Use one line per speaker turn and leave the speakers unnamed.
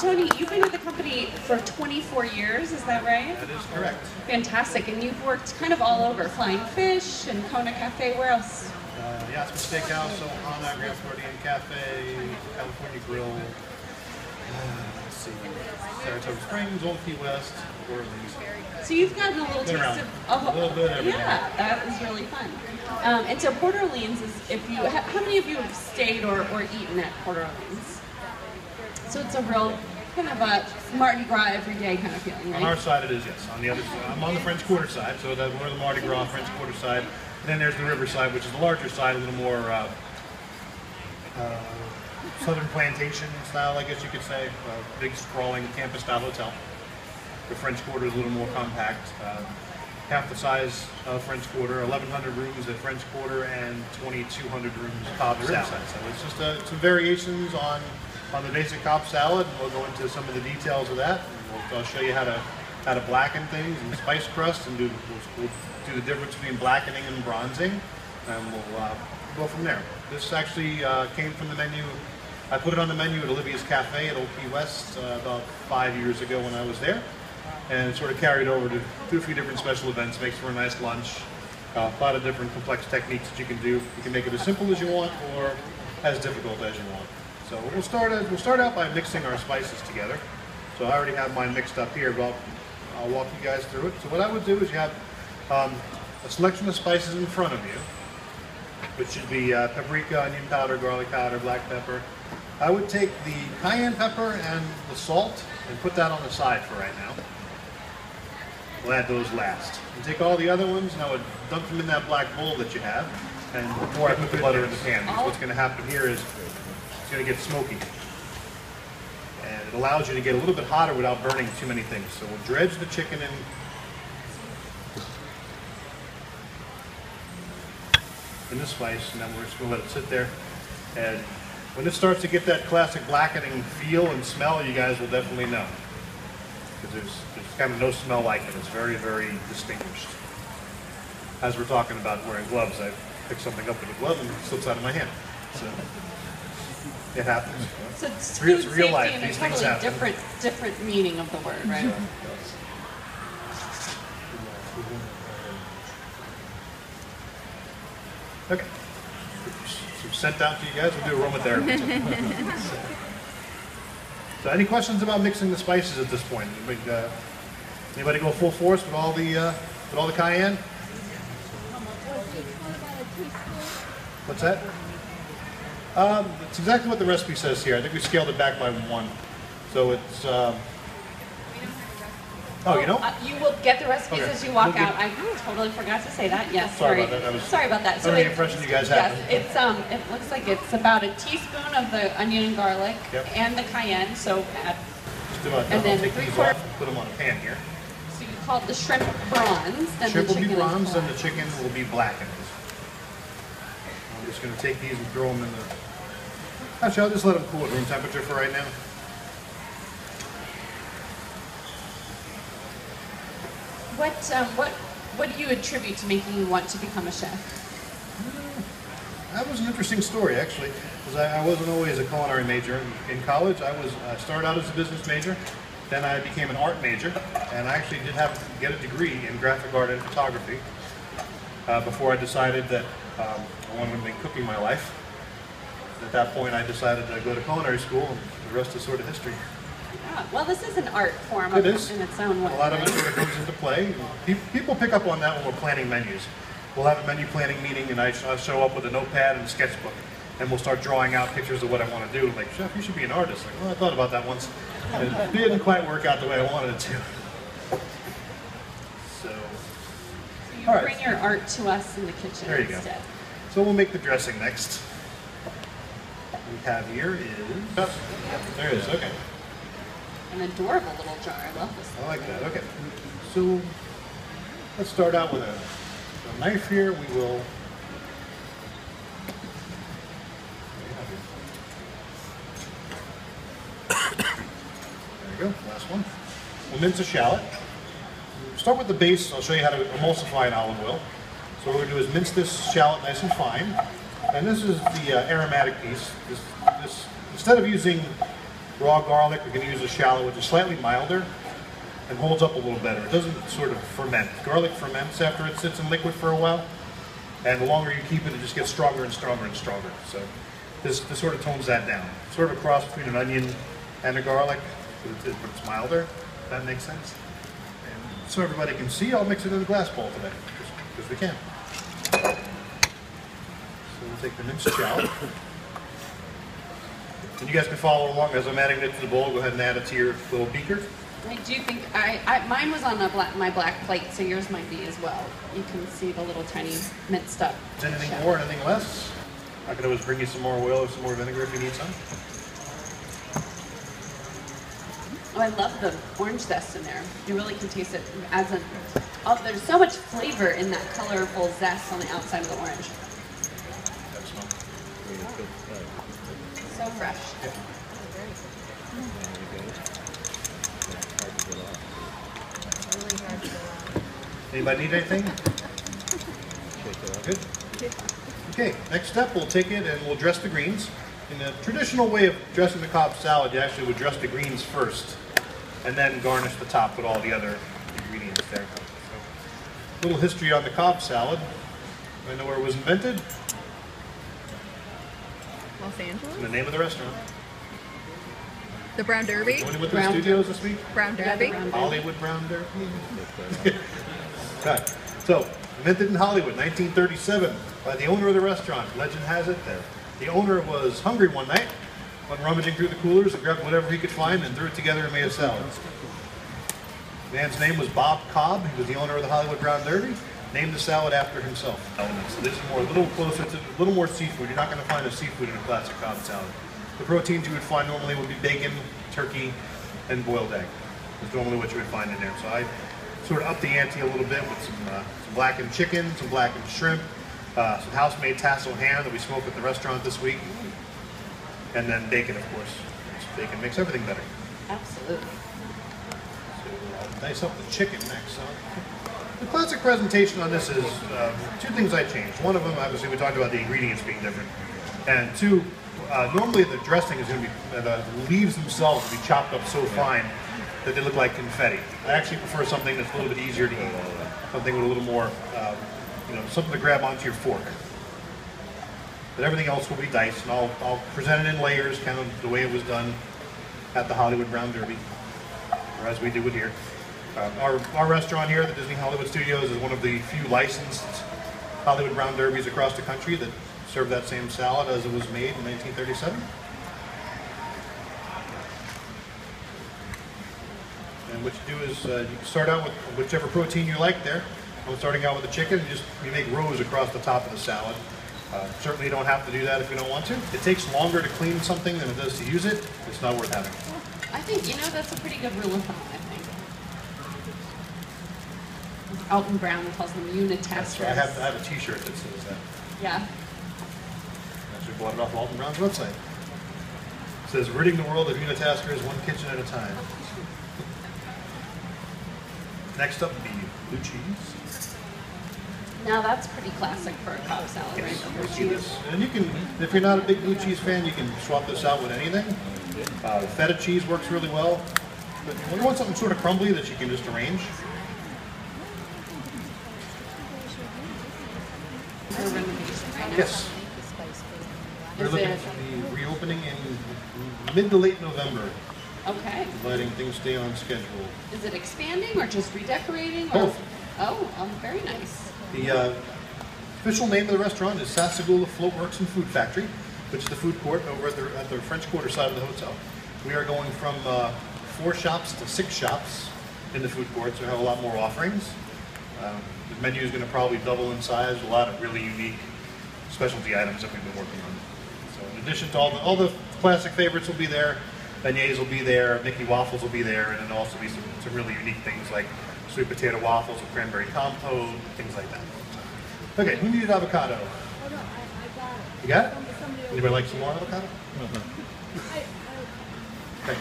Tony, you've been with the company for 24 years, is that right?
That is correct.
Fantastic, and you've worked kind of all over, Flying Fish and Kona Cafe, where else?
Yasmin Steakhouse, Ohana, Grand Floridian Cafe, California Grill, let's see, Saratoga Springs, Old Key West, Orleans.
So you've gotten a little taste of
a little bit everything.
Yeah, that was really fun. And so Port Orleans is, how many of you have stayed or eaten at Port Orleans? So it's a real kind of a Mardi Gras everyday kind of feeling, right?
On our side it is, yes. On the other side, I'm on the French Quarter side, so we're the Mardi Gras French Quarter side. And then there's the river side, which is the larger side, a little more Southern Plantation style, I guess you could say. Big sprawling campus-style hotel. The French Quarter is a little more compact. Half the size of French Quarter, 1,100 rooms at French Quarter and 2,200 rooms at Cobb Salad. So it's just some variations on the basic Cobb Salad, and we'll go into some of the details of that. And I'll show you how to blacken things and spice crust, and we'll do the difference between blackening and bronzing, and we'll go from there. This actually came from the menu. I put it on the menu at Olivia's Cafe at Old Key West about 5 years ago when I was there, and sort of carried over to do a few different special events. Makes for a nice lunch. A lot of different complex techniques that you can do. You can make it as simple as you want or as difficult as you want. So we'll start out by mixing our spices together. So I already have mine mixed up here, but I'll walk you guys through it. So what I would do is you have a selection of spices in front of you, which should be paprika, onion powder, garlic powder, black pepper. I would take the cayenne pepper and the salt and put that on the side for right now. We'll add those last. And take all the other ones and I would dump them in that black bowl that you have, and before I put the butter in the pan, because what's going to happen here is it's going to get smoky. And it allows you to get a little bit hotter without burning too many things. So we'll dredge the chicken in the spice, and then we're just going to let it sit there. And when it starts to get that classic blackening feel and smell, you guys will definitely know. Because there's kind of no smell like it. It's very, very distinguished. As we're talking about wearing gloves, I picked something up with a glove and it slips out of my hand. So it happens.
So it's
real life.
And a
These things
totally
happen.
different meaning of the word, right?
Okay. So sent out to you guys. We'll do aromatherapy. So any questions about mixing the spices at this point? Anybody go full force with all the cayenne? What's that? It's exactly what the recipe says here. I think we scaled it back by 1. So it's you don't?
You will get the recipes
Okay.
as you walk out. I totally forgot to say that. Yes,
Sorry about that.
Sorry about that.
So the impression you guys have.
Yes, it looks like it's about a teaspoon of the onion and garlic and the cayenne. So add.
Just about
and then
I'll take these off and put them on a pan here.
So you call the shrimp bronze. Then
Shrimp
the
will be
chicken
bronze,
is
and the chicken will be blackened. I'm just going to take these and throw them in the. Actually, I'll just let them cool at room temperature for right now.
What do you attribute to making you want to become a chef?
That was an interesting story, actually, because I wasn't always a culinary major. In college, I started out as a business major, then I became an art major, and I actually did have to get a degree in graphic art and photography before I decided that I wanted to make cooking my life. At that point, I decided to go to culinary school, and the rest is sort of history.
Yeah, well, this is an art form
It is.
in its own way.
A lot of it sort of comes into play. People pick up on that when we're planning menus. We'll have a menu planning meeting, and I'll show up with a notepad and a sketchbook, and we'll start drawing out pictures of what I want to do. Like, chef, you should be an artist. Like, well, I thought about that once. It didn't quite work out the way I wanted it to.
So you bring your art to us in the kitchen
there you
instead.
Go. So we'll make the dressing next. What we have here is... Oh, there it is, okay.
An adorable little jar. I love this.
I like that. Okay. So let's start out with a knife here. We will. There you go. Last one. We'll mince a shallot. We'll start with the base. I'll show you how to emulsify an olive oil. So what we're going to do is mince this shallot nice and fine. And this is the aromatic piece. This instead of using raw garlic. We're going to use a shallot, which is slightly milder and holds up a little better. It doesn't sort of ferment. Garlic ferments after it sits in liquid for a while, and the longer you keep it, it just gets stronger and stronger and stronger. So this sort of tones that down. Sort of a cross between an onion and a garlic, but it's milder, if that makes sense. And so everybody can see, I'll mix it in a glass bowl today, because we can. So we'll take the minced shallot. And you guys can follow along as I'm adding it to the bowl. Go ahead and add it to your little beaker.
I do think, mine was on my black plate, so yours might be as well. You can see the little tiny minced up.
Is anything more, anything less? I could always bring you some more oil or some more vinegar if you need some.
Oh, I love the orange zest in there. You really can taste it as a, oh, there's so much flavor in that colorful zest on the outside of the orange. So fresh.
Yeah. Anybody need anything? Good? Okay, next step, we'll take it and we'll dress the greens. In the traditional way of dressing the Cobb salad, you actually would dress the greens first and then garnish the top with all the other ingredients there. So, little history on the Cobb salad. I know where it was invented.
Los Angeles?
In the name of the restaurant.
The Brown Derby?
Anyone with the studios this week?
Brown Derby?
Hollywood Brown Derby. Okay. So, invented in Hollywood, 1937, by the owner of the restaurant. Legend has it there. The owner was hungry one night, went rummaging through the coolers and grabbed whatever he could find and threw it together and made a salad. The man's name was Bob Cobb. He was the owner of the Hollywood Brown Derby. Named the salad after himself. So this is a little closer to, a little more seafood. You're not going to find a seafood in a classic Cobb salad. The proteins you would find normally would be bacon, turkey, and boiled egg. That's normally what you would find in there. So I sort of upped the ante a little bit with some blackened chicken, some blackened shrimp, some house-made tassel ham that we smoked at the restaurant this week, and then bacon, of course. Bacon makes everything better.
Absolutely.
So I'll dice up the chicken next. So the classic presentation on this is two things I changed. One of them, obviously, we talked about the ingredients being different, and two, normally the dressing is going to be, the leaves themselves will be chopped up so fine that they look like confetti. I actually prefer something that's a little bit easier to eat, something with a little more, something to grab onto your fork. But everything else will be diced, and I'll present it in layers, kind of the way it was done at the Hollywood Brown Derby, or as we do it here. Our restaurant here at the Disney Hollywood Studios is one of the few licensed Hollywood Brown Derbies across the country that serve that same salad as it was made in 1937. And what you do is you can start out with whichever protein you like there. I'm starting out with the chicken, you make rows across the top of the salad. Certainly you don't have to do that if you don't want to. It takes longer to clean something than it does to use it. It's not worth having.
I think, that's a pretty good rule of thumb, I think. Alton Brown calls them unitaskers.
Right. I have a t-shirt that says that.
Yeah.
I actually bought it off Alton Brown's website. It says, ridding the world of unitaskers one kitchen at a time. Next up would be blue cheese.
Now that's pretty classic for a Cobb salad, right?
Yes,
The blue
blue
cheese.
cheese. And you can, if you're not a big blue cheese fan, you can swap this out with anything. Feta cheese works really well. But when you want something sort of crumbly that you can just arrange.
For renovation right now.
Yes. We're
Is
looking
it-
to be reopening in mid to late November,
Okay.
providing things stay on schedule.
Is it expanding or just redecorating? Or?
Both.
Oh, very nice.
The official name of the restaurant is Sassagoula Floatworks and Food Factory, which is the food court over at the French Quarter side of the hotel. We are going from 4 shops to 6 shops in the food court, so we have a lot more offerings. The menu is going to probably double in size, a lot of really unique specialty items that we've been working on. So in addition to all the classic favorites will be there, beignets will be there, Mickey waffles will be there, and then also be some really unique things like sweet potato waffles with cranberry compote, things like that. Okay, who needed avocado?
Oh no, I got it.
You got it?
Somebody
Anybody like some more avocado?
I
Okay.